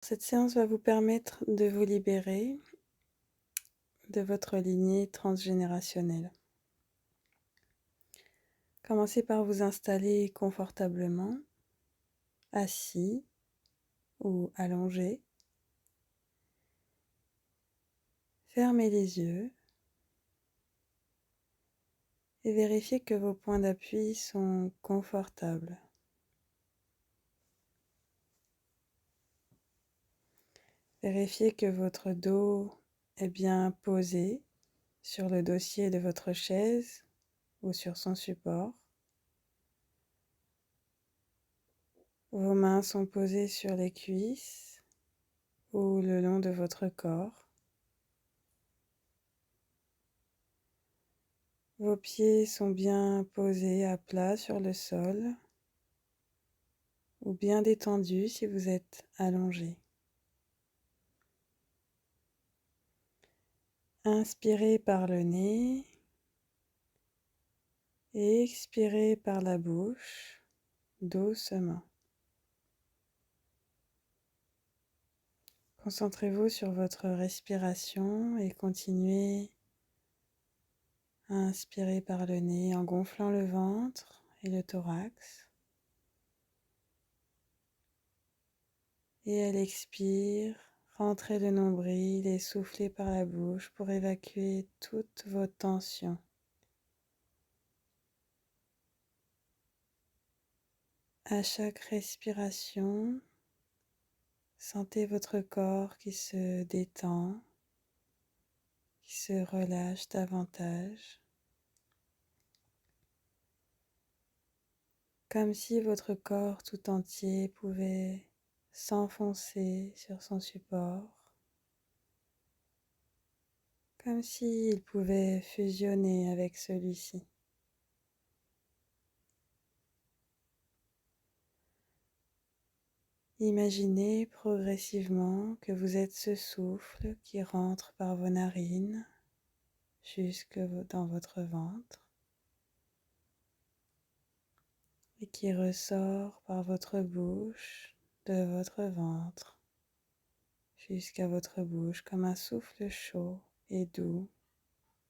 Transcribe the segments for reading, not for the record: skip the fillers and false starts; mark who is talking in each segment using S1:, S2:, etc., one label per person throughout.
S1: Cette séance va vous permettre de vous libérer de votre lignée transgénérationnelle. Commencez par vous installer confortablement, assis ou allongé. Fermez les yeux et vérifiez que vos points d'appui sont confortables. Vérifiez que votre dos est bien posé sur le dossier de votre chaise ou sur son support. Vos mains sont posées sur les cuisses ou le long de votre corps. Vos pieds sont bien posés à plat sur le sol ou bien détendus si vous êtes allongé. Inspirez par le nez et expirez par la bouche doucement. Concentrez-vous sur votre respiration et continuez à inspirer par le nez en gonflant le ventre et le thorax. Et à l'expire, rentrez le nombril et soufflez par la bouche pour évacuer toutes vos tensions. À chaque respiration, sentez votre corps qui se détend, qui se relâche davantage, comme si votre corps tout entier pouvait s'enfoncer sur son support, comme s'il pouvait fusionner avec celui-ci. Imaginez progressivement que vous êtes ce souffle qui rentre par vos narines jusque dans votre ventre et qui ressort par votre bouche de votre ventre jusqu'à votre bouche comme un souffle chaud et doux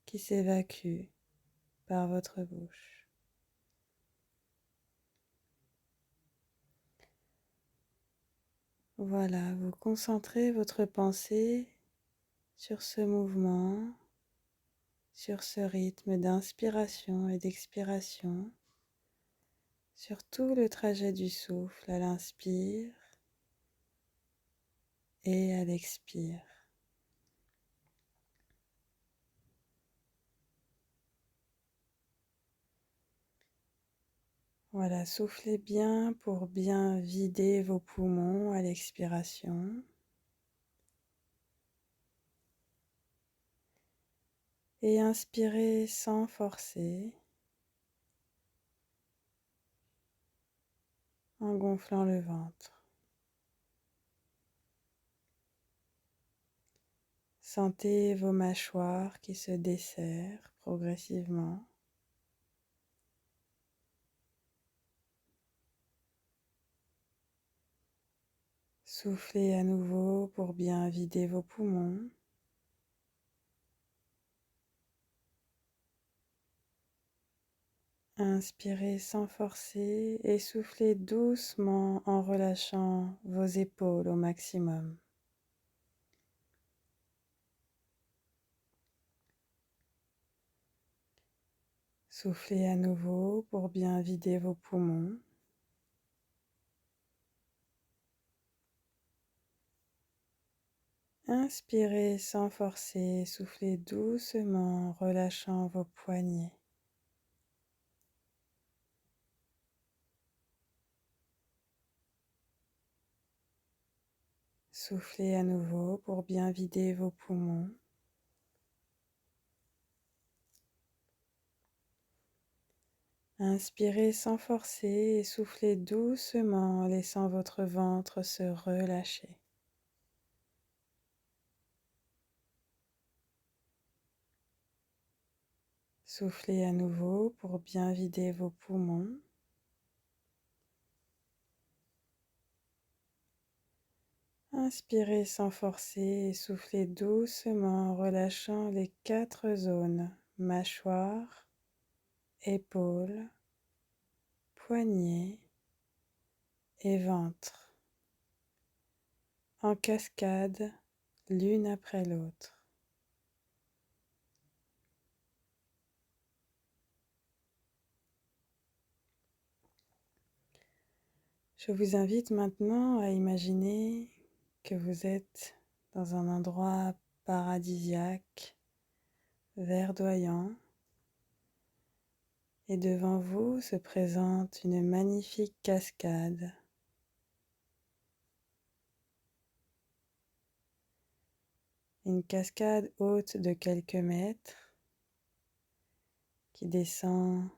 S1: qui s'évacue par votre bouche. Voilà, vous concentrez votre pensée sur ce mouvement, sur ce rythme d'inspiration et d'expiration, sur tout le trajet du souffle à l'inspire et à l'expire. Voilà, soufflez bien pour bien vider vos poumons à l'expiration. Et inspirez sans forcer, en gonflant le ventre. Sentez vos mâchoires qui se desserrent progressivement. Soufflez à nouveau pour bien vider vos poumons. Inspirez sans forcer et soufflez doucement en relâchant vos épaules au maximum. Soufflez à nouveau pour bien vider vos poumons. Inspirez sans forcer, soufflez doucement en relâchant vos poignets. Soufflez à nouveau pour bien vider vos poumons. Inspirez sans forcer et soufflez doucement en laissant votre ventre se relâcher. Soufflez à nouveau pour bien vider vos poumons. Inspirez sans forcer et soufflez doucement en relâchant les 4 zones, mâchoire, épaules, poignets et ventre, en cascade l'une après l'autre. Je vous invite maintenant à imaginer que vous êtes dans un endroit paradisiaque, verdoyant, et devant vous se présente une magnifique cascade. Une cascade haute de quelques mètres qui descend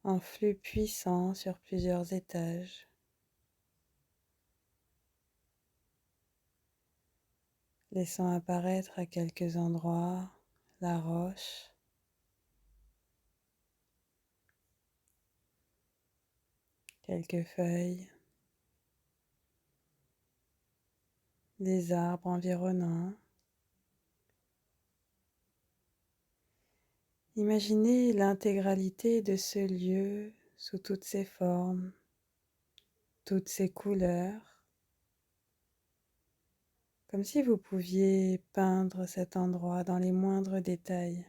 S1: en flux puissant sur plusieurs étages. Laissant apparaître à quelques endroits la roche, quelques feuilles, des arbres environnants. Imaginez l'intégralité de ce lieu sous toutes ses formes, toutes ses couleurs, comme si vous pouviez peindre cet endroit dans les moindres détails.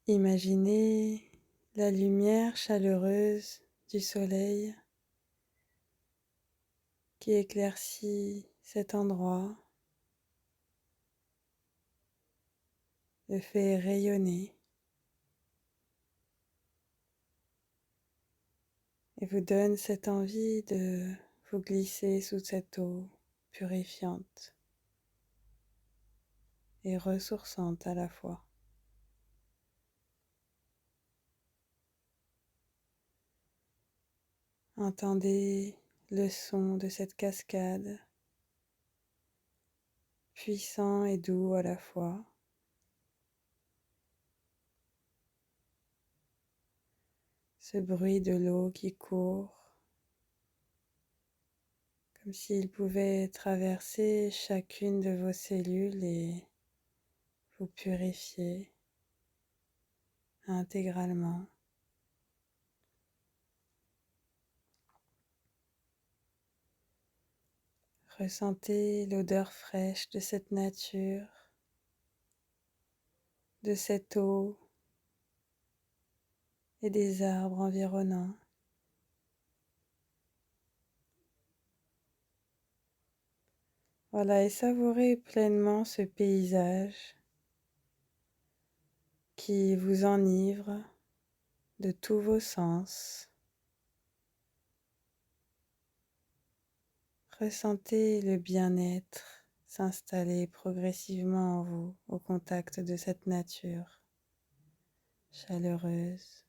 S1: Imaginez la lumière chaleureuse du soleil qui éclaircit cet endroit, le fait rayonner et vous donne cette envie de vous glisser sous cette eau purifiante et ressourçante à la fois. Entendez le son de cette cascade, puissant et doux à la fois. Ce bruit de l'eau qui court, comme s'il pouvait traverser chacune de vos cellules et vous purifier intégralement. Ressentez l'odeur fraîche de cette nature, de cette eau et des arbres environnants. Voilà, et savourez pleinement ce paysage qui vous enivre de tous vos sens. Ressentez le bien-être s'installer progressivement en vous au contact de cette nature chaleureuse,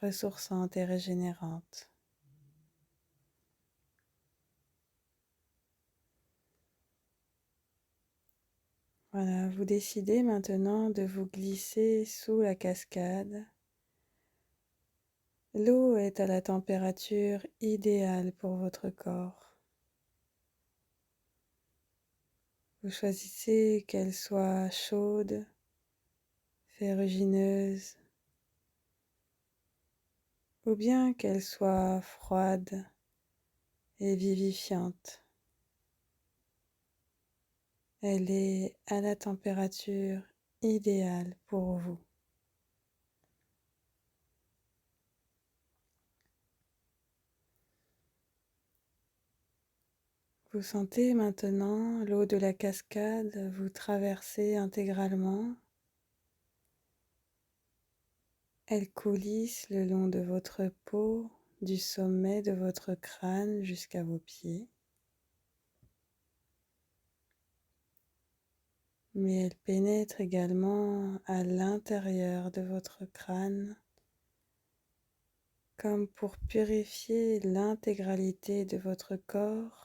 S1: ressourçante et régénérante. Voilà, vous décidez maintenant de vous glisser sous la cascade. L'eau est à la température idéale pour votre corps. Vous choisissez qu'elle soit chaude, ferrugineuse, ou bien qu'elle soit froide et vivifiante. Elle est à la température idéale pour vous. Vous sentez maintenant l'eau de la cascade vous traverser intégralement. Elle coulisse le long de votre peau, du sommet de votre crâne jusqu'à vos pieds. Mais elle pénètre également à l'intérieur de votre crâne, comme pour purifier l'intégralité de votre corps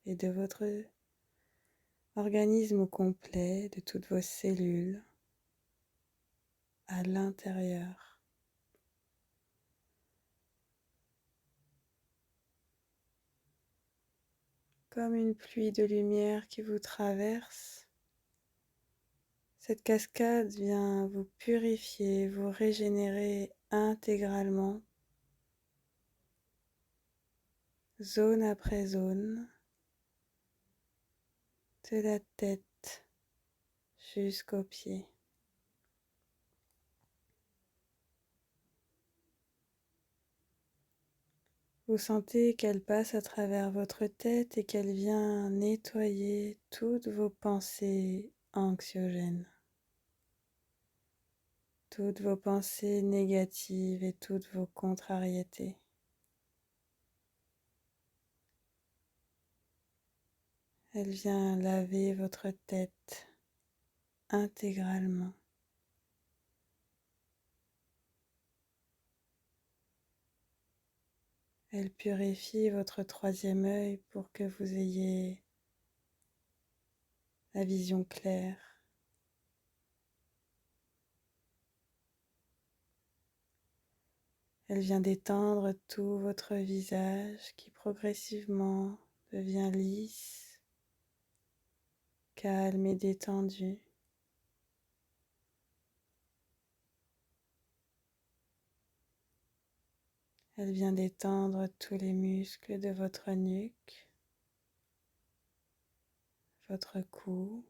S1: et de votre organisme au complet, de toutes vos cellules à l'intérieur. comme une pluie de lumière qui vous traverse. Cette cascade vient vous purifier, vous régénérer intégralement, zone après zone, de la tête jusqu'aux pieds. Vous sentez qu'elle passe à travers votre tête et qu'elle vient nettoyer toutes vos pensées anxiogènes, toutes vos pensées négatives et toutes vos contrariétés. Elle vient laver votre tête intégralement. Elle purifie votre troisième œil pour que vous ayez la vision claire. Elle vient détendre tout votre visage qui progressivement devient lisse, calme et détendu. Elle vient détendre tous les muscles de votre nuque, votre cou,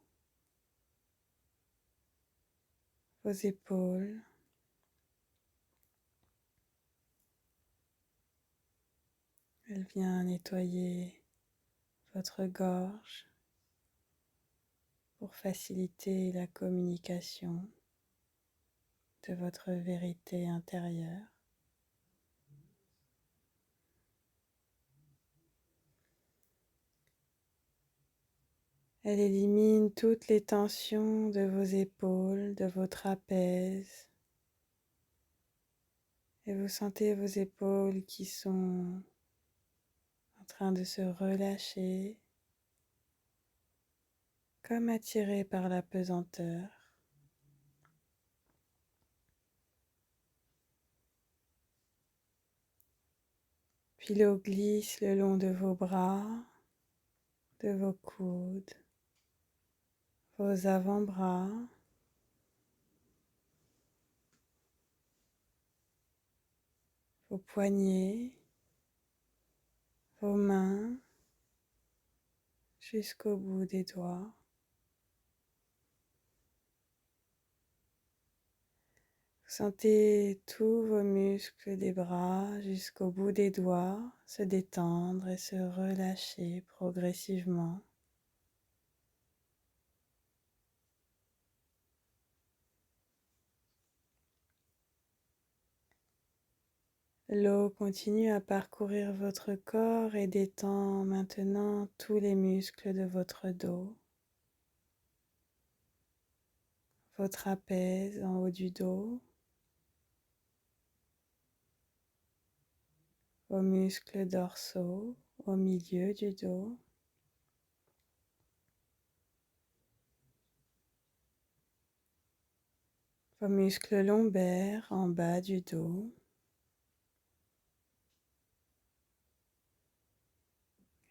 S1: vos épaules. Elle vient nettoyer votre gorge pour faciliter la communication de votre vérité intérieure. Elle élimine toutes les tensions de vos épaules, de vos trapèzes. Et vous sentez vos épaules qui sont en train de se relâcher, comme attirées par la pesanteur. Puis l'eau glisse le long de vos bras, de vos coudes, vos avant-bras, vos poignets, vos mains, jusqu'au bout des doigts. Vous sentez tous vos muscles des bras jusqu'au bout des doigts se détendre et se relâcher progressivement. L'eau continue à parcourir votre corps et détend maintenant tous les muscles de votre dos, vos trapèzes en haut du dos, vos muscles dorsaux au milieu du dos, vos muscles lombaires en bas du dos.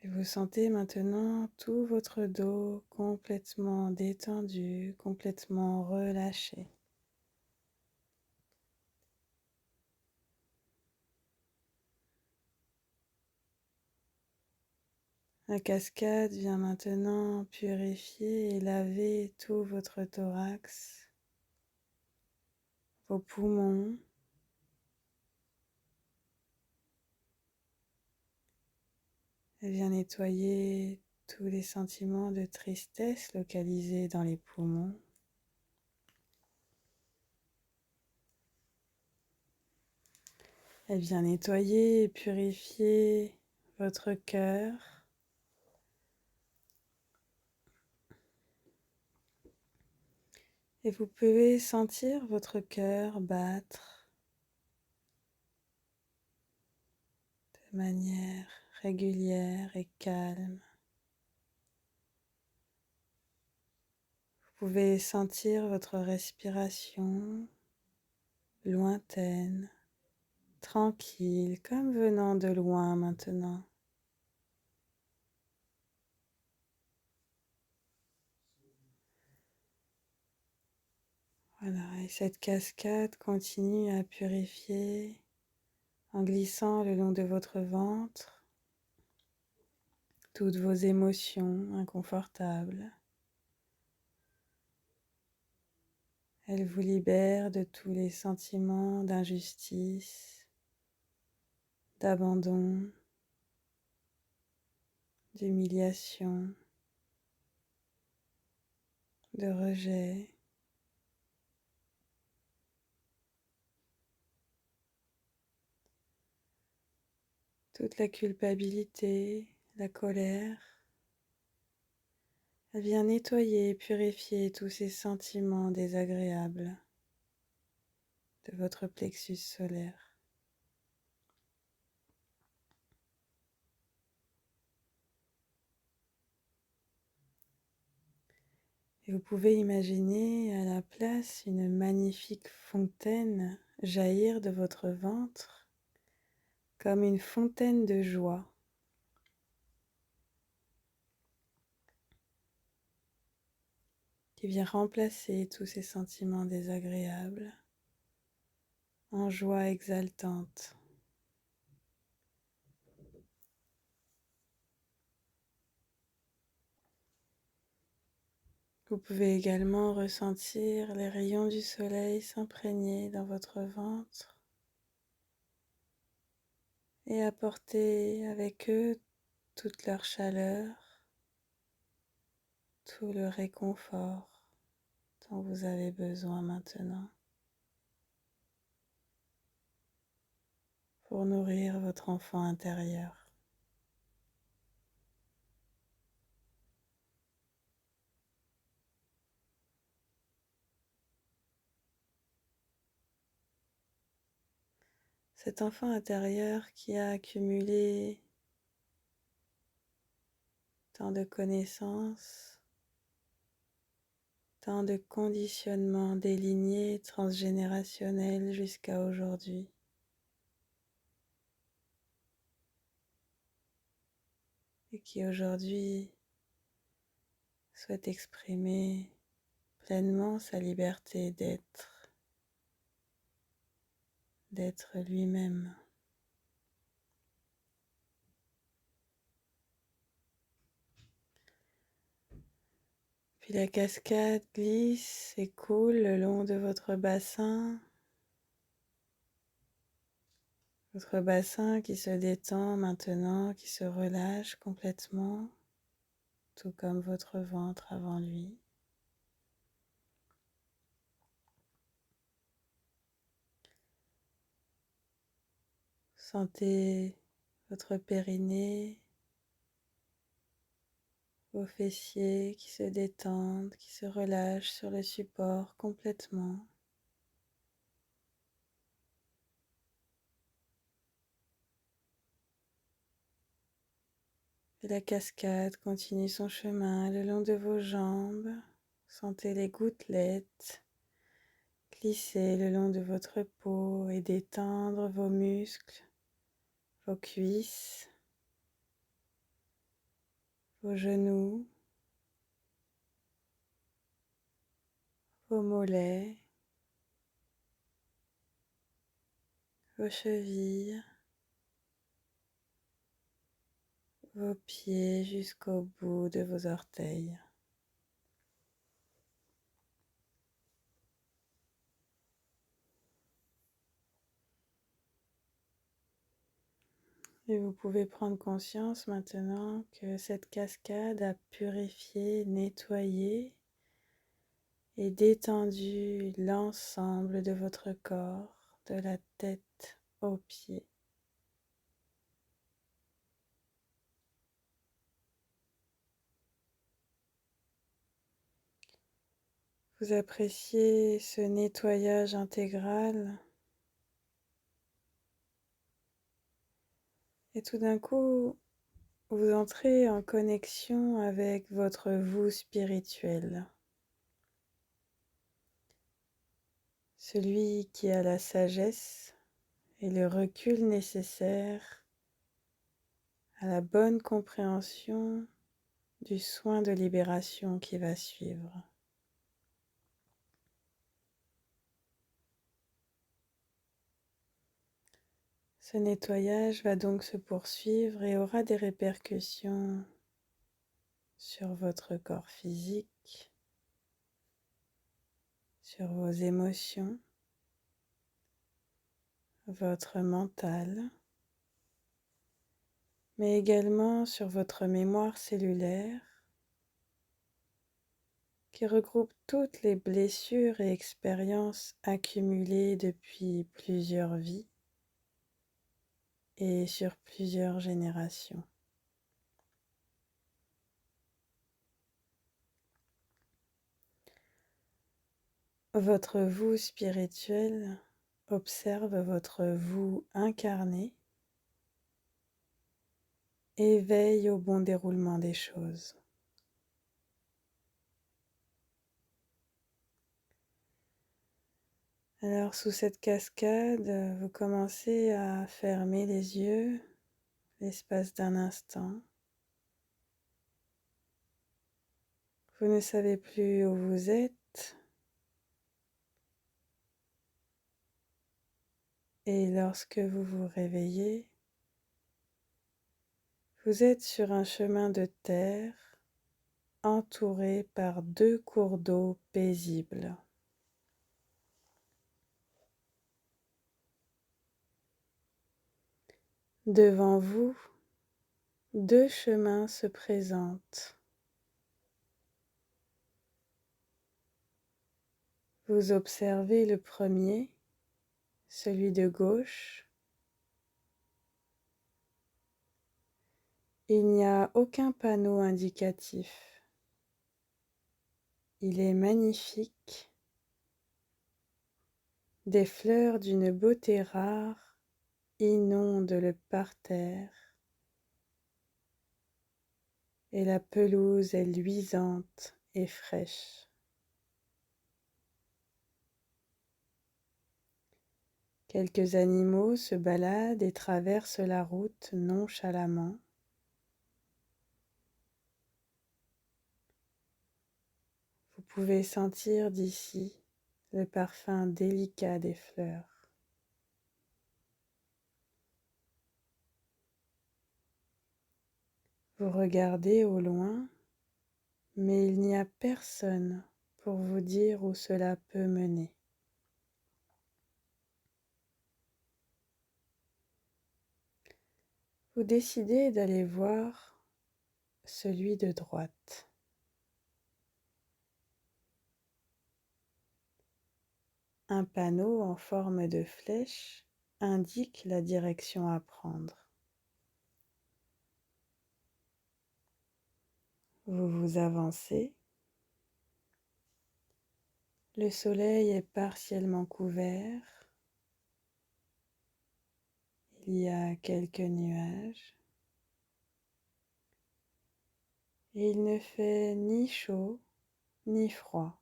S1: Et vous sentez maintenant tout votre dos complètement détendu, complètement relâché. La cascade vient maintenant purifier et laver tout votre thorax, vos poumons. Elle vient nettoyer tous les sentiments de tristesse localisés dans les poumons. Elle vient nettoyer et purifier votre cœur. Et vous pouvez sentir votre cœur battre de manière régulière et calme. Vous pouvez sentir votre respiration lointaine, tranquille, comme venant de loin maintenant. Voilà, et cette cascade continue à purifier en glissant le long de votre ventre toutes vos émotions inconfortables. Elle vous libère de tous les sentiments d'injustice, d'abandon, d'humiliation, de rejet. Toute la culpabilité, la colère. Elle vient nettoyer et purifier tous ces sentiments désagréables de votre plexus solaire. Et vous pouvez imaginer à la place une magnifique fontaine jaillir de votre ventre comme une fontaine de joie. Qui vient remplacer tous ces sentiments désagréables en joie exaltante. Vous pouvez également ressentir les rayons du soleil s'imprégner dans votre ventre et apporter avec eux toute leur chaleur, tout le réconfort dont vous avez besoin maintenant pour nourrir votre enfant intérieur. Cet enfant intérieur qui a accumulé tant de connaissances, tant de conditionnements délignés transgénérationnels jusqu'à aujourd'hui. Et qui aujourd'hui souhaite exprimer pleinement sa liberté d'être lui-même. Puis la cascade glisse et coule le long de votre bassin qui se détend maintenant, qui se relâche complètement, tout comme votre ventre avant lui. Sentez votre périnée, vos fessiers qui se détendent, qui se relâchent sur le support complètement. Et la cascade continue son chemin le long de vos jambes. Sentez les gouttelettes glisser le long de votre peau et détendre vos muscles, vos cuisses, vos genoux, vos mollets, vos chevilles, vos pieds jusqu'au bout de vos orteils. Et vous pouvez prendre conscience maintenant que cette cascade a purifié, nettoyé et détendu l'ensemble de votre corps, de la tête aux pieds. Vous appréciez ce nettoyage intégral et tout d'un coup, vous entrez en connexion avec votre vous spirituel, celui qui a la sagesse et le recul nécessaire à la bonne compréhension du soin de libération qui va suivre. Ce nettoyage va donc se poursuivre et aura des répercussions sur votre corps physique, sur vos émotions, votre mental, mais également sur votre mémoire cellulaire qui regroupe toutes les blessures et expériences accumulées depuis plusieurs vies et sur plusieurs générations. Votre vous spirituel observe votre vous incarné et veille au bon déroulement des choses. Alors sous cette cascade, vous commencez à fermer les yeux l'espace d'un instant. Vous ne savez plus où vous êtes. Et lorsque vous vous réveillez, vous êtes sur un chemin de terre entouré par 2 cours d'eau paisibles. Devant vous, 2 chemins se présentent. Vous observez le premier, celui de gauche. Il n'y a aucun panneau indicatif. Il est magnifique. Des fleurs d'une beauté rare inondent le parterre et la pelouse est luisante et fraîche. Quelques animaux se baladent et traversent la route nonchalamment. Vous pouvez sentir d'ici le parfum délicat des fleurs. Vous regardez au loin, mais il n'y a personne pour vous dire où cela peut mener. Vous décidez d'aller voir celui de droite. Un panneau en forme de flèche indique la direction à prendre. Vous vous avancez. Le soleil est partiellement couvert. Il y a quelques nuages. Et il ne fait ni chaud ni froid.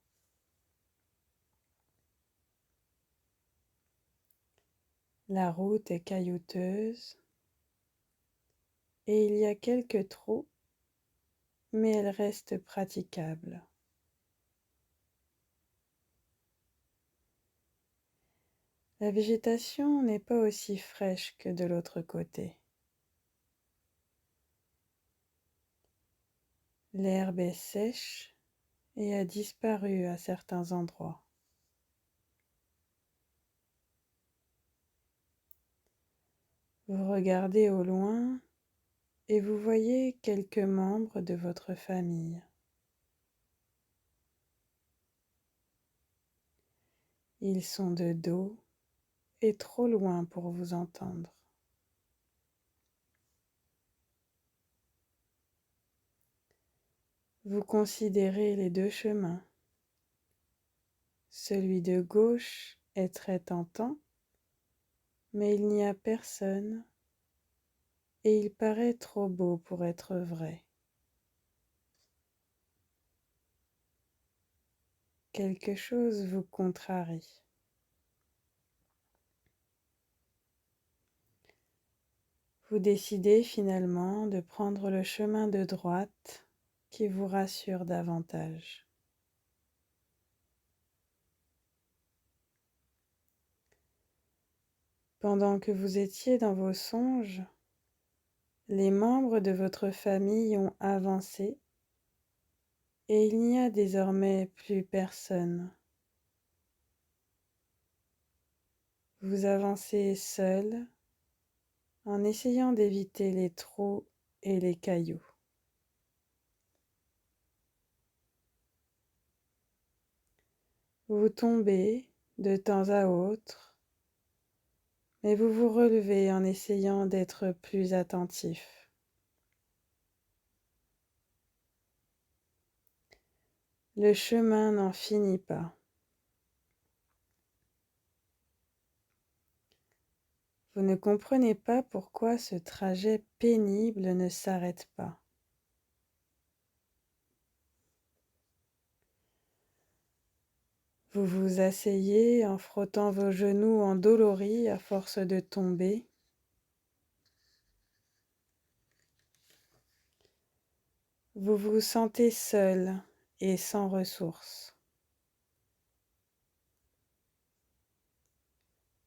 S1: La route est caillouteuse et il y a quelques trous, mais elle reste praticable. La végétation n'est pas aussi fraîche que de l'autre côté. L'herbe est sèche et a disparu à certains endroits. Vous regardez au loin et vous voyez quelques membres de votre famille. Ils sont de dos et trop loin pour vous entendre. Vous considérez les 2 chemins. Celui de gauche est très tentant, mais il n'y a personne et il paraît trop beau pour être vrai. Quelque chose vous contrarie. Vous décidez finalement de prendre le chemin de droite qui vous rassure davantage. Pendant que vous étiez dans vos songes, les membres de votre famille ont avancé et il n'y a désormais plus personne. Vous avancez seul en essayant d'éviter les trous et les cailloux. Vous tombez de temps à autre, mais vous vous relevez en essayant d'être plus attentif. Le chemin n'en finit pas. Vous ne comprenez pas pourquoi ce trajet pénible ne s'arrête pas. Vous vous asseyez en frottant vos genoux endoloris à force de tomber. Vous vous sentez seul et sans ressources.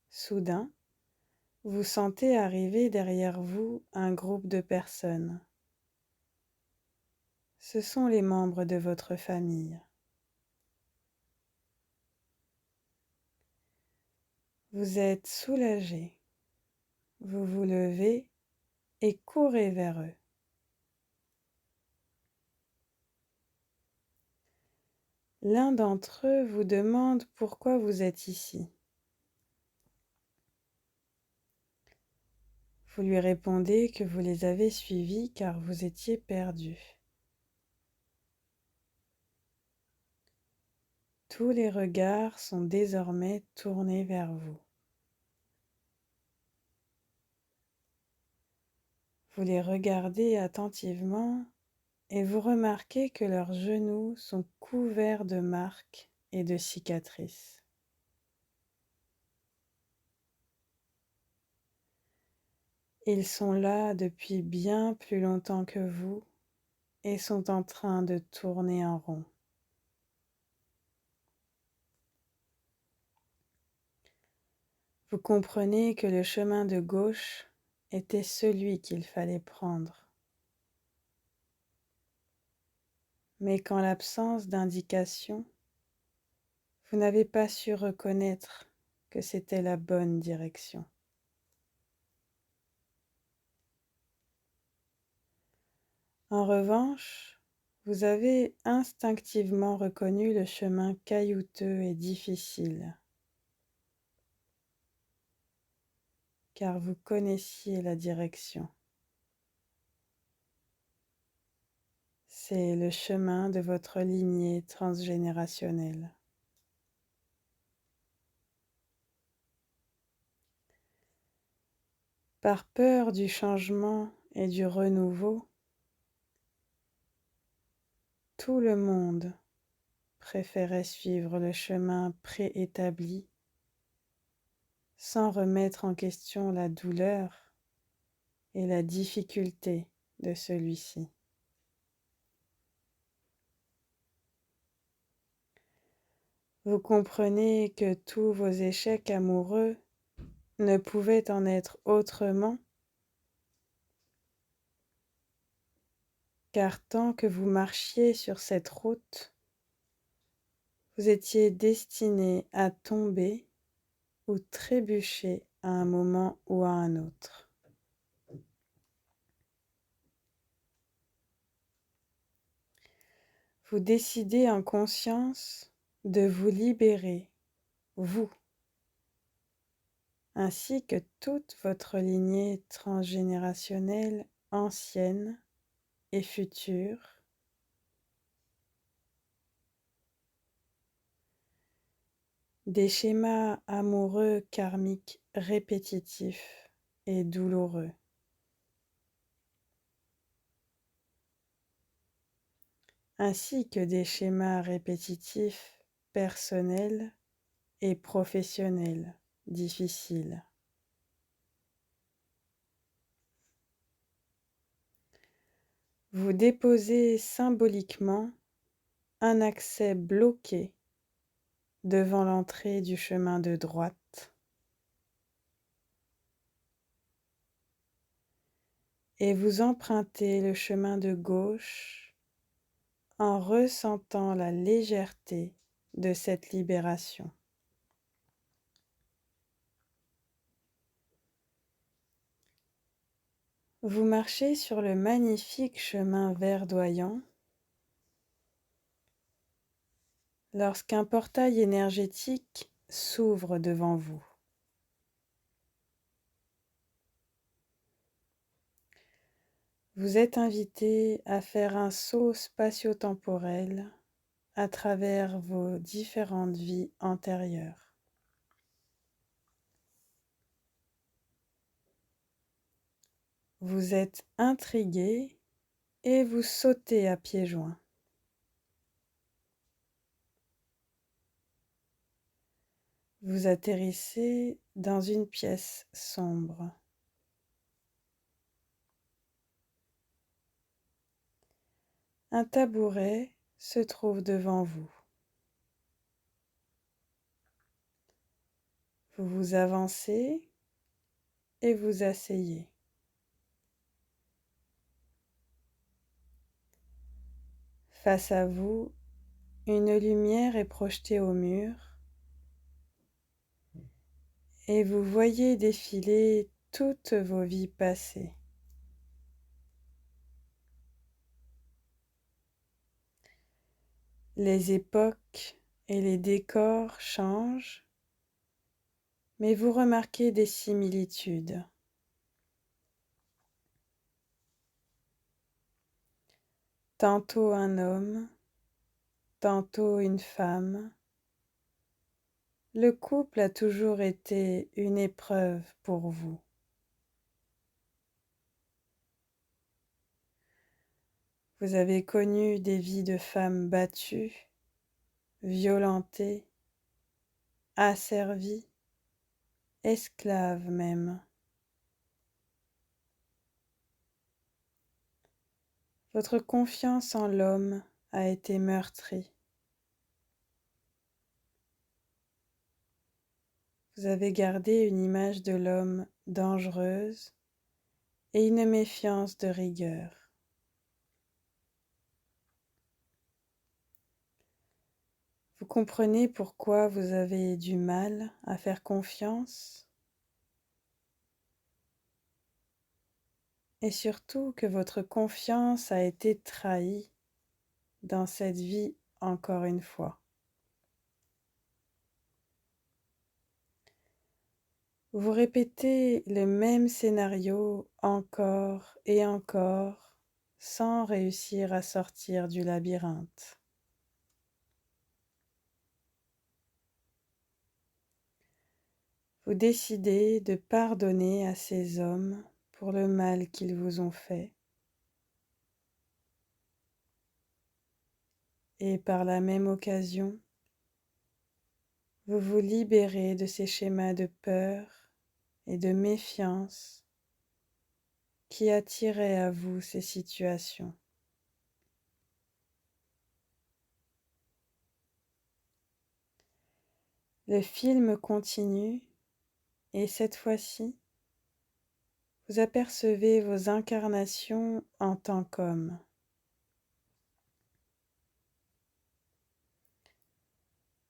S1: Soudain, vous sentez arriver derrière vous un groupe de personnes. Ce sont les membres de votre famille. Vous êtes soulagé. Vous vous levez et courez vers eux. L'un d'entre eux vous demande pourquoi vous êtes ici. Vous lui répondez que vous les avez suivis car vous étiez perdu. Tous les regards sont désormais tournés vers vous. Vous les regardez attentivement et vous remarquez que leurs genoux sont couverts de marques et de cicatrices. Ils sont là depuis bien plus longtemps que vous et sont en train de tourner en rond. Vous comprenez que le chemin de gauche était celui qu'il fallait prendre. Mais qu'en l'absence d'indication, vous n'avez pas su reconnaître que c'était la bonne direction. En revanche, vous avez instinctivement reconnu le chemin caillouteux et difficile, car vous connaissiez la direction. C'est le chemin de votre lignée transgénérationnelle. Par peur du changement et du renouveau, tout le monde préférait suivre le chemin préétabli sans remettre en question la douleur et la difficulté de celui-ci. Vous comprenez que tous vos échecs amoureux ne pouvaient en être autrement, car tant que vous marchiez sur cette route, vous étiez destiné à tomber ou trébucher à un moment ou à un autre. Vous décidez en conscience de vous libérer, vous, ainsi que toute votre lignée transgénérationnelle ancienne et future, des schémas amoureux karmiques répétitifs et douloureux. Ainsi que des schémas répétitifs personnels et professionnels difficiles. Vous déposez symboliquement un accès bloqué devant l'entrée du chemin de droite et vous empruntez le chemin de gauche en ressentant la légèreté de cette libération. Vous marchez sur le magnifique chemin verdoyant lorsqu'un portail énergétique s'ouvre devant vous. Vous êtes invité à faire un saut spatio-temporel à travers vos différentes vies antérieures. Vous êtes intrigué et vous sautez à pieds joints. Vous atterrissez dans une pièce sombre. Un tabouret se trouve devant vous. Vous vous avancez et vous asseyez. Face à vous, une lumière est projetée au mur et vous voyez défiler toutes vos vies passées. Les époques et les décors changent, mais vous remarquez des similitudes. Tantôt un homme, tantôt une femme. Le couple a toujours été une épreuve pour vous. Vous avez connu des vies de femmes battues, violentées, asservies, esclaves même. Votre confiance en l'homme a été meurtrie. Vous avez gardé une image de l'homme dangereuse et une méfiance de rigueur. Vous comprenez pourquoi vous avez du mal à faire confiance et surtout que votre confiance a été trahie dans cette vie encore une fois. Vous répétez le même scénario encore et encore sans réussir à sortir du labyrinthe. Vous décidez de pardonner à ces hommes pour le mal qu'ils vous ont fait et par la même occasion, vous vous libérez de ces schémas de peur et de méfiance qui attiraient à vous ces situations. Le film continue et cette fois-ci, vous apercevez vos incarnations en tant qu'hommes.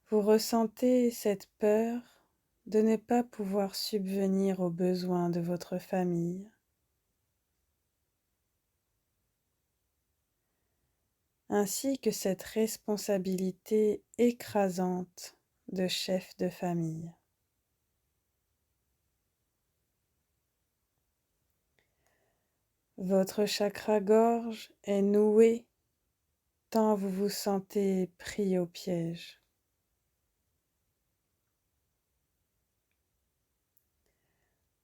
S1: Vous ressentez cette peur de ne pas pouvoir subvenir aux besoins de votre famille, ainsi que cette responsabilité écrasante de chef de famille. Votre chakra-gorge est noué tant vous vous sentez pris au piège.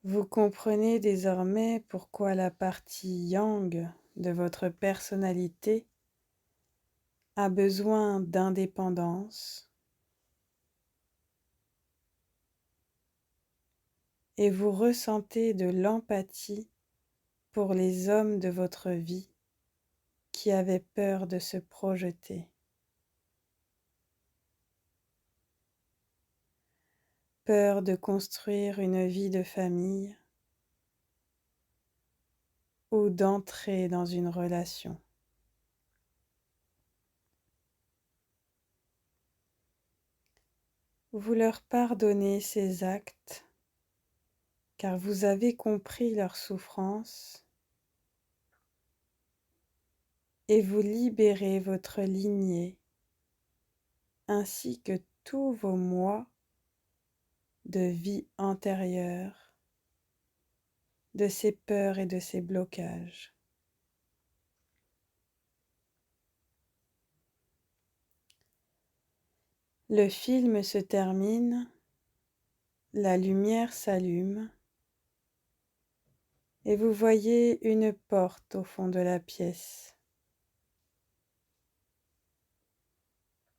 S1: Vous comprenez désormais pourquoi la partie yang de votre personnalité a besoin d'indépendance et vous ressentez de l'empathie pour les hommes de votre vie qui avaient peur de se projeter. Peur de construire une vie de famille, ou d'entrer dans une relation. Vous leur pardonnez ces actes car vous avez compris leur souffrance et vous libérez votre lignée ainsi que tous vos moi de vie antérieure, de ces peurs et de ces blocages. Le film se termine, la lumière s'allume et vous voyez une porte au fond de la pièce.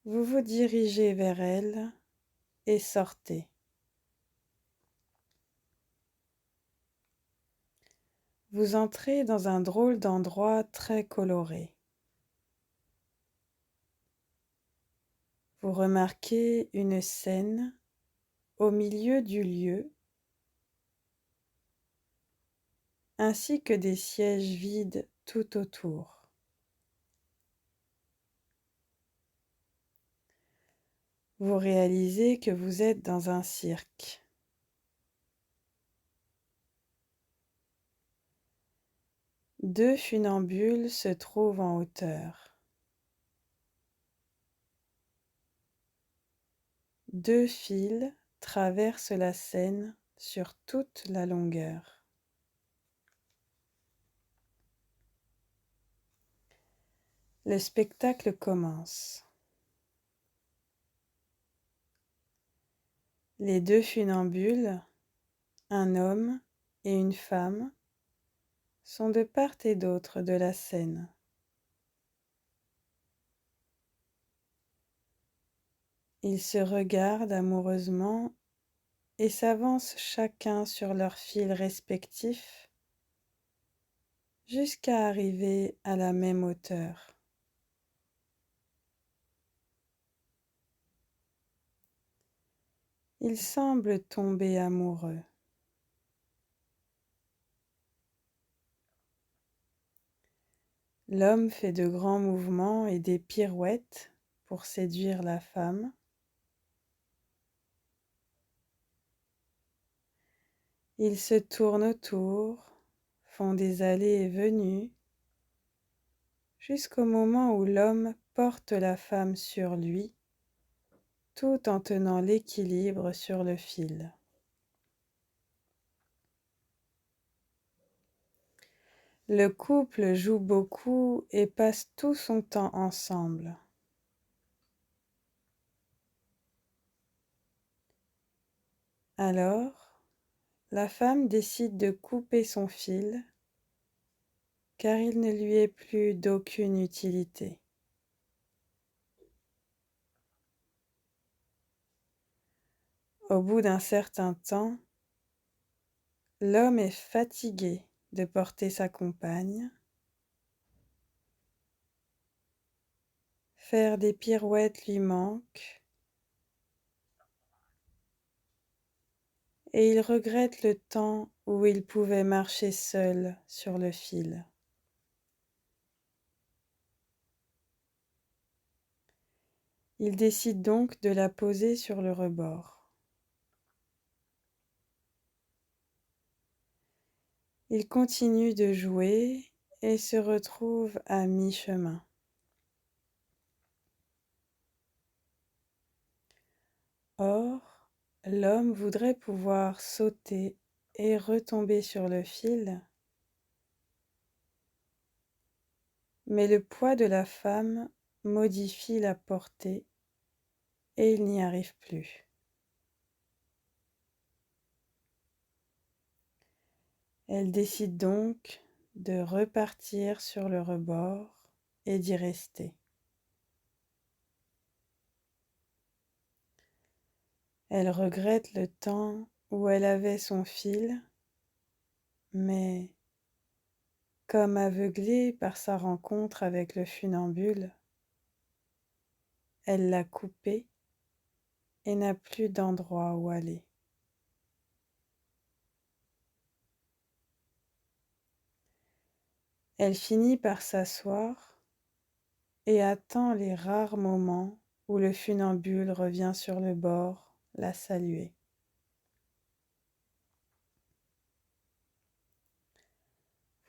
S1: Vous vous dirigez vers elle et sortez. Vous entrez dans un drôle d'endroit très coloré. Vous remarquez une scène au milieu du lieu, ainsi que des sièges vides tout autour. Vous réalisez que vous êtes dans un cirque. Deux funambules se trouvent en hauteur. Deux fils traversent la scène sur toute la longueur. Le spectacle commence. Les deux funambules, un homme et une femme, sont de part et d'autre de la scène. Ils se regardent amoureusement et s'avancent chacun sur leurs fils respectifs jusqu'à arriver à la même hauteur. Ils semblent tomber amoureux. L'homme fait de grands mouvements et des pirouettes pour séduire la femme. Ils se tournent autour, font des allées et venues, jusqu'au moment où l'homme porte la femme sur lui, tout en tenant l'équilibre sur le fil. Le couple joue beaucoup et passe tout son temps ensemble. Alors, la femme décide de couper son fil car il ne lui est plus d'aucune utilité. Au bout d'un certain temps, l'homme est fatigué de porter sa compagne. Faire des pirouettes lui manque et il regrette le temps où il pouvait marcher seul sur le fil. Il décide donc de la poser sur le rebord. Il continue de jouer et se retrouve à mi-chemin. Or, l'homme voudrait pouvoir sauter et retomber sur le fil, mais le poids de la femme modifie la portée et il n'y arrive plus. Elle décide donc de repartir sur le rebord et d'y rester. Elle regrette le temps où elle avait son fil, mais comme aveuglée par sa rencontre avec le funambule, elle l'a coupé et n'a plus d'endroit où aller. Elle finit par s'asseoir et attend les rares moments où le funambule revient sur le bord la saluer.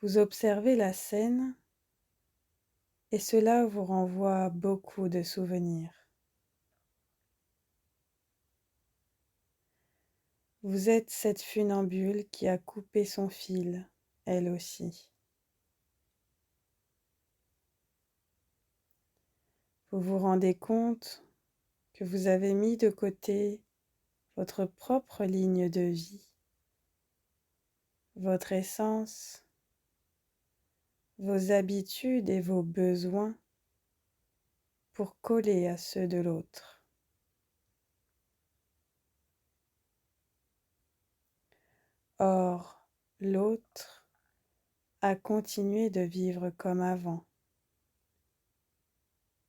S1: Vous observez la scène et cela vous renvoie beaucoup de souvenirs. Vous êtes cette funambule qui a coupé son fil, elle aussi. Vous vous rendez compte que vous avez mis de côté votre propre ligne de vie, votre essence, vos habitudes et vos besoins pour coller à ceux de l'autre. Or, l'autre a continué de vivre comme avant,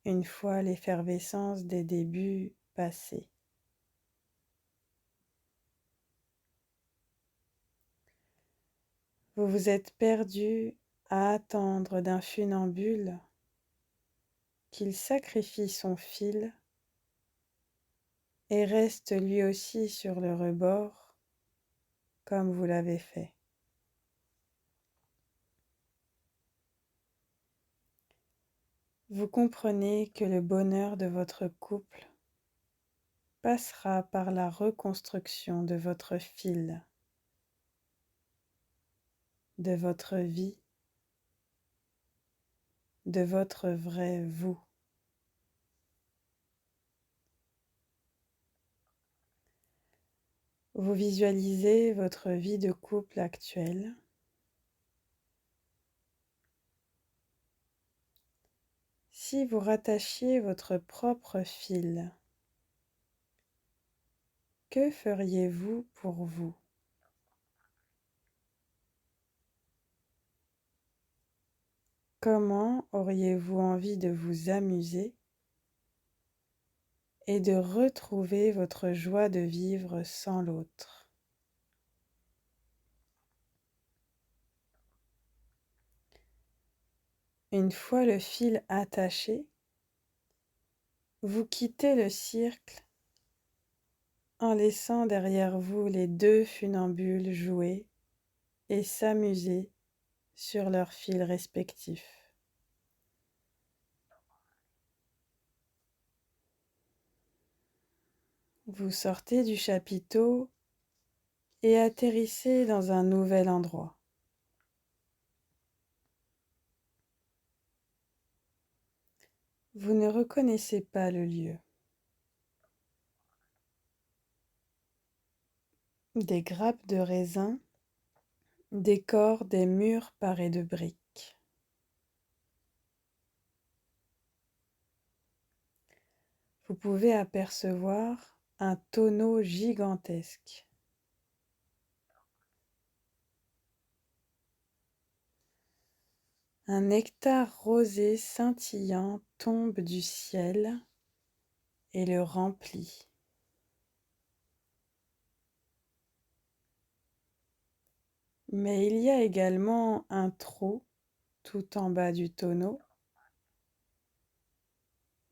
S1: une fois l'effervescence des débuts passée. Vous vous êtes perdu à attendre d'un funambule qu'il sacrifie son fil et reste lui aussi sur le rebord comme vous l'avez fait. Vous comprenez que le bonheur de votre couple passera par la reconstruction de votre fil, de votre vie, de votre vrai vous. Vous visualisez votre vie de couple actuelle. Si vous rattachiez votre propre fil, que feriez-vous pour vous? Comment auriez-vous envie de vous amuser et de retrouver votre joie de vivre sans l'autre? Une fois le fil attaché, vous quittez le cercle en laissant derrière vous les deux funambules jouer et s'amuser sur leurs fils respectifs. Vous sortez du chapiteau et atterrissez dans un nouvel endroit. Vous ne reconnaissez pas le lieu. Des grappes de raisin décorent des murs parés de briques. Vous pouvez apercevoir un tonneau gigantesque. Un nectar rosé scintillant tombe du ciel et le remplit. Mais il y a également un trou tout en bas du tonneau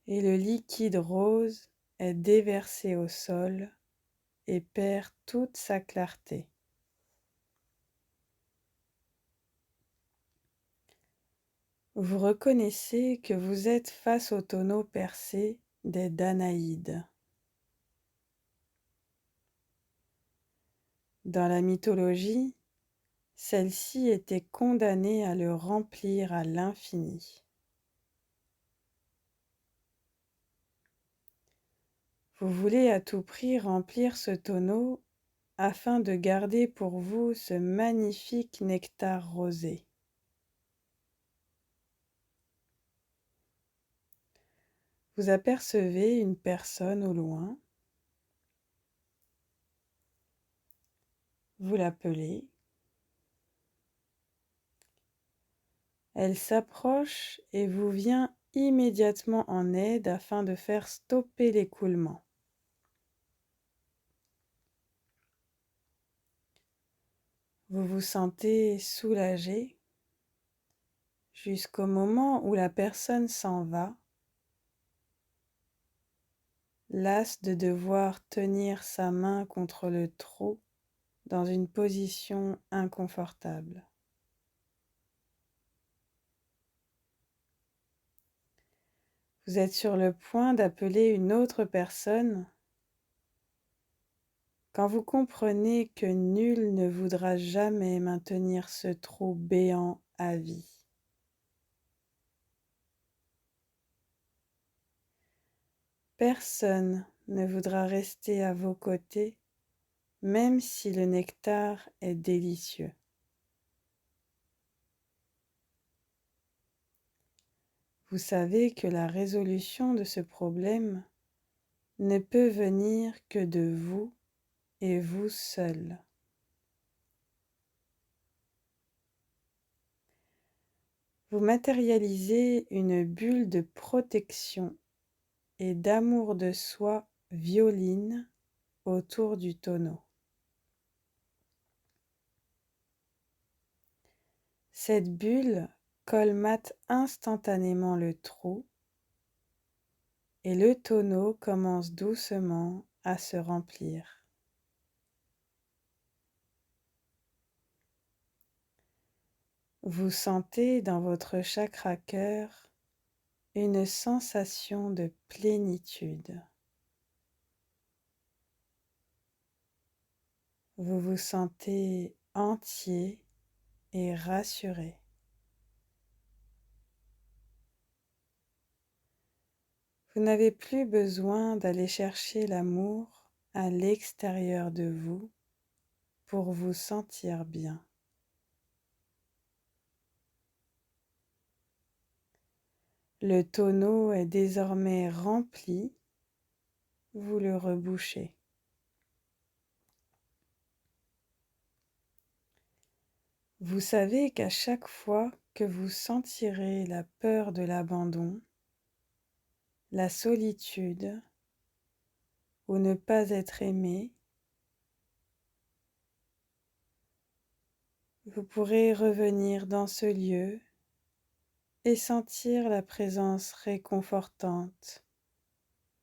S1: et le liquide rose est déversé au sol et perd toute sa clarté. Vous reconnaissez que vous êtes face au tonneau percé des Danaïdes. Dans la mythologie, celles-ci étaient condamnées à le remplir à l'infini. Vous voulez à tout prix remplir ce tonneau afin de garder pour vous ce magnifique nectar rosé. Vous apercevez une personne au loin. Vous l'appelez. Elle s'approche et vous vient immédiatement en aide afin de faire stopper l'écoulement. Vous vous sentez soulagé jusqu'au moment où la personne s'en va, lasse de devoir tenir sa main contre le trou dans une position inconfortable. Vous êtes sur le point d'appeler une autre personne quand vous comprenez que nul ne voudra jamais maintenir ce trou béant à vie. Personne ne voudra rester à vos côtés, même si le nectar est délicieux. Vous savez que la résolution de ce problème ne peut venir que de vous et vous seul. Vous matérialisez une bulle de protection et d'amour de soi violine autour du tonneau. Cette bulle colmate instantanément le trou et le tonneau commence doucement à se remplir. Vous sentez dans votre chakra cœur une sensation de plénitude. Vous vous sentez entier et rassuré. Vous n'avez plus besoin d'aller chercher l'amour à l'extérieur de vous pour vous sentir bien. Le tonneau est désormais rempli, vous le rebouchez. Vous savez qu'à chaque fois que vous sentirez la peur de l'abandon, la solitude ou ne pas être aimé, vous pourrez revenir dans ce lieu et sentir la présence réconfortante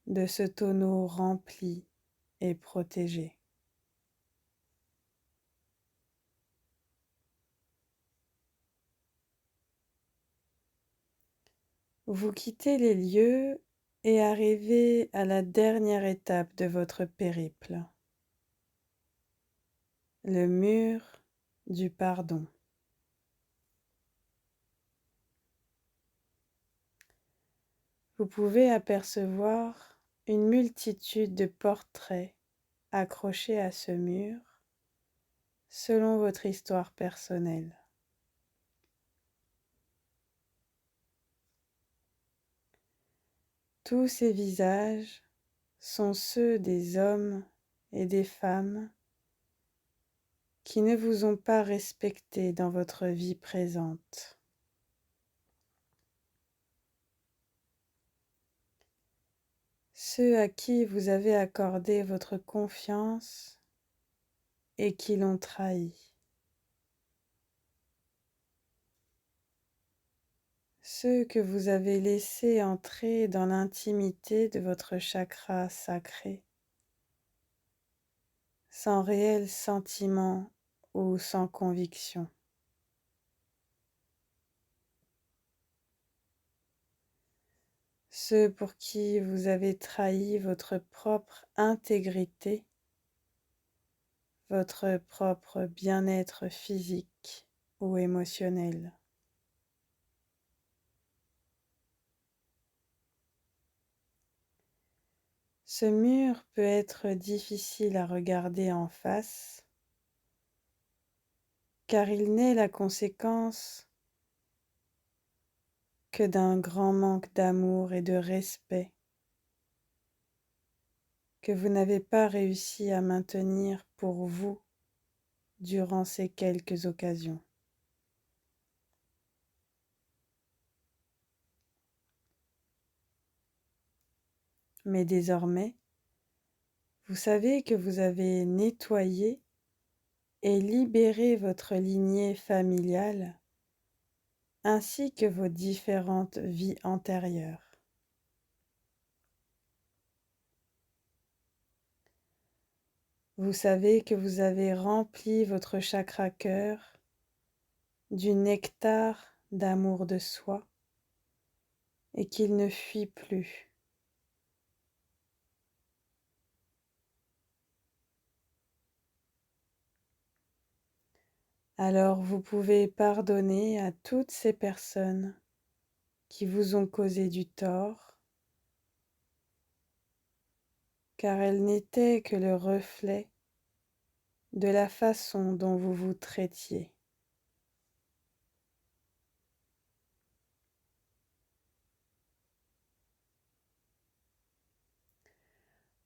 S1: de ce tonneau rempli et protégé. Vous quittez les lieux et arrivez à la dernière étape de votre périple, le mur du pardon. Vous pouvez apercevoir une multitude de portraits accrochés à ce mur selon votre histoire personnelle. Tous ces visages sont ceux des hommes et des femmes qui ne vous ont pas respecté dans votre vie présente. Ceux à qui vous avez accordé votre confiance et qui l'ont trahi. Ceux que vous avez laissés entrer dans l'intimité de votre chakra sacré, sans réel sentiment ou sans conviction. Ceux pour qui vous avez trahi votre propre intégrité, votre propre bien-être physique ou émotionnel. Ce mur peut être difficile à regarder en face, car il n'est la conséquence que d'un grand manque d'amour et de respect que vous n'avez pas réussi à maintenir pour vous durant ces quelques occasions. Mais désormais, vous savez que vous avez nettoyé et libéré votre lignée familiale ainsi que vos différentes vies antérieures. Vous savez que vous avez rempli votre chakra cœur du nectar d'amour de soi et qu'il ne fuit plus. Alors vous pouvez pardonner à toutes ces personnes qui vous ont causé du tort, car elles n'étaient que le reflet de la façon dont vous vous traitiez.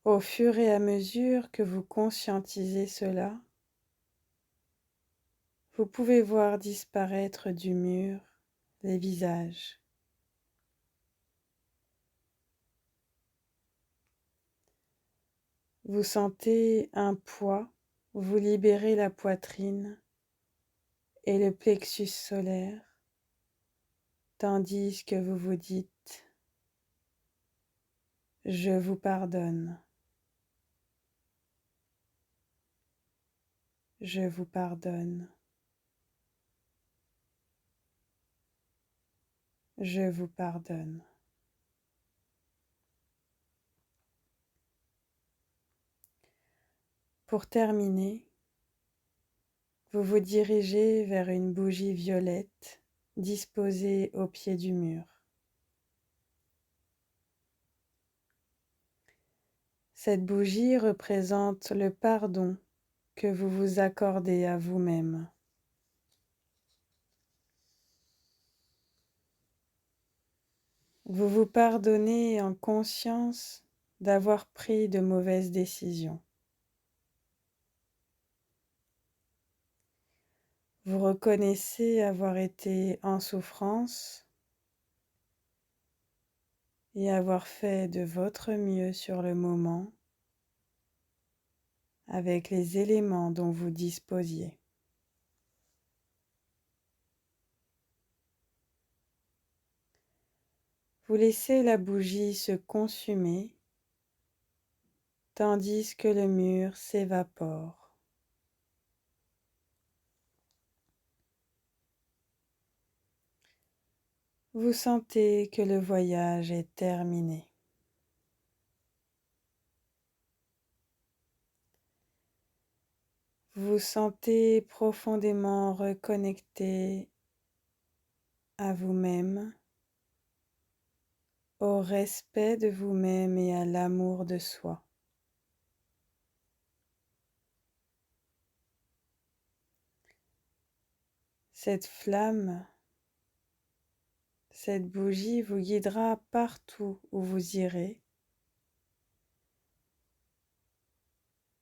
S1: Au fur et à mesure que vous conscientisez cela, vous pouvez voir disparaître du mur les visages. Vous sentez un poids vous libérer la poitrine et le plexus solaire, tandis que vous vous dites « Je vous pardonne, je vous pardonne, je vous pardonne ». Pour terminer, vous vous dirigez vers une bougie violette disposée au pied du mur. Cette bougie représente le pardon que vous vous accordez à vous-même. Vous vous pardonnez en conscience d'avoir pris de mauvaises décisions. Vous reconnaissez avoir été en souffrance et avoir fait de votre mieux sur le moment avec les éléments dont vous disposiez. Vous laissez la bougie se consumer tandis que le mur s'évapore. Vous sentez que le voyage est terminé. Vous vous sentez profondément reconnecté à vous-même, au respect de vous-même et à l'amour de soi. Cette flamme, cette bougie vous guidera partout où vous irez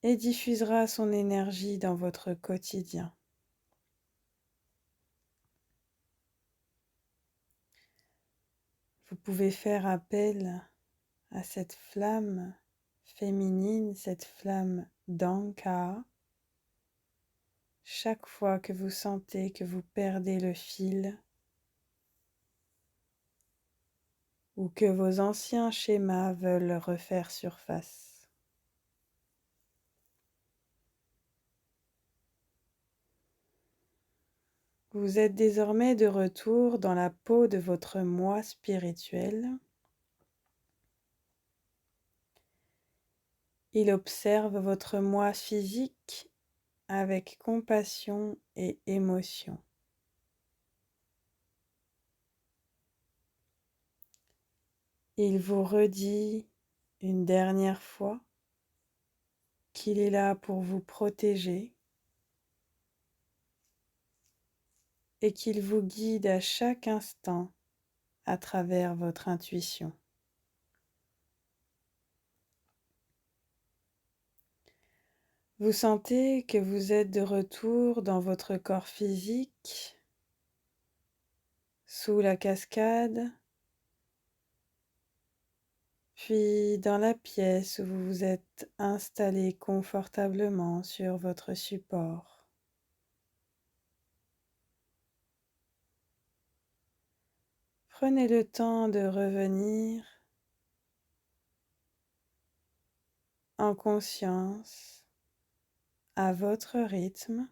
S1: et diffusera son énergie dans votre quotidien. Vous pouvez faire appel à cette flamme féminine, cette flamme d'Anka, chaque fois que vous sentez que vous perdez le fil ou que vos anciens schémas veulent refaire surface. Vous êtes désormais de retour dans la peau de votre moi spirituel. Il observe votre moi physique avec compassion et émotion. Il vous redit une dernière fois qu'il est là pour vous protéger et qu'il vous guide à chaque instant à travers votre intuition. Vous sentez que vous êtes de retour dans votre corps physique, sous la cascade, puis dans la pièce où vous vous êtes installé confortablement sur votre support. Prenez le temps de revenir en conscience à votre rythme,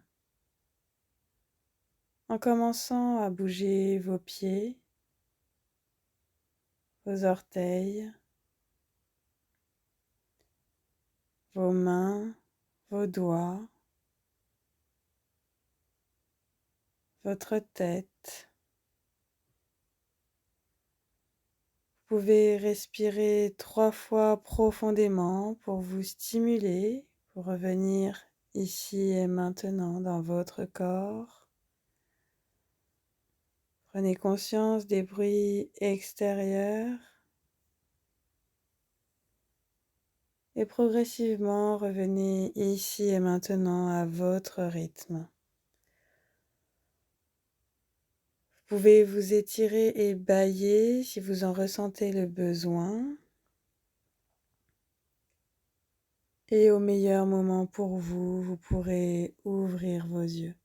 S1: en commençant à bouger vos pieds, vos orteils, vos mains, vos doigts, votre tête. Vous pouvez respirer 3 fois profondément pour vous stimuler, pour revenir ici et maintenant dans votre corps. Prenez conscience des bruits extérieurs et progressivement revenez ici et maintenant à votre rythme. Vous pouvez vous étirer et bâiller si vous en ressentez le besoin. Et au meilleur moment pour vous, vous pourrez ouvrir vos yeux.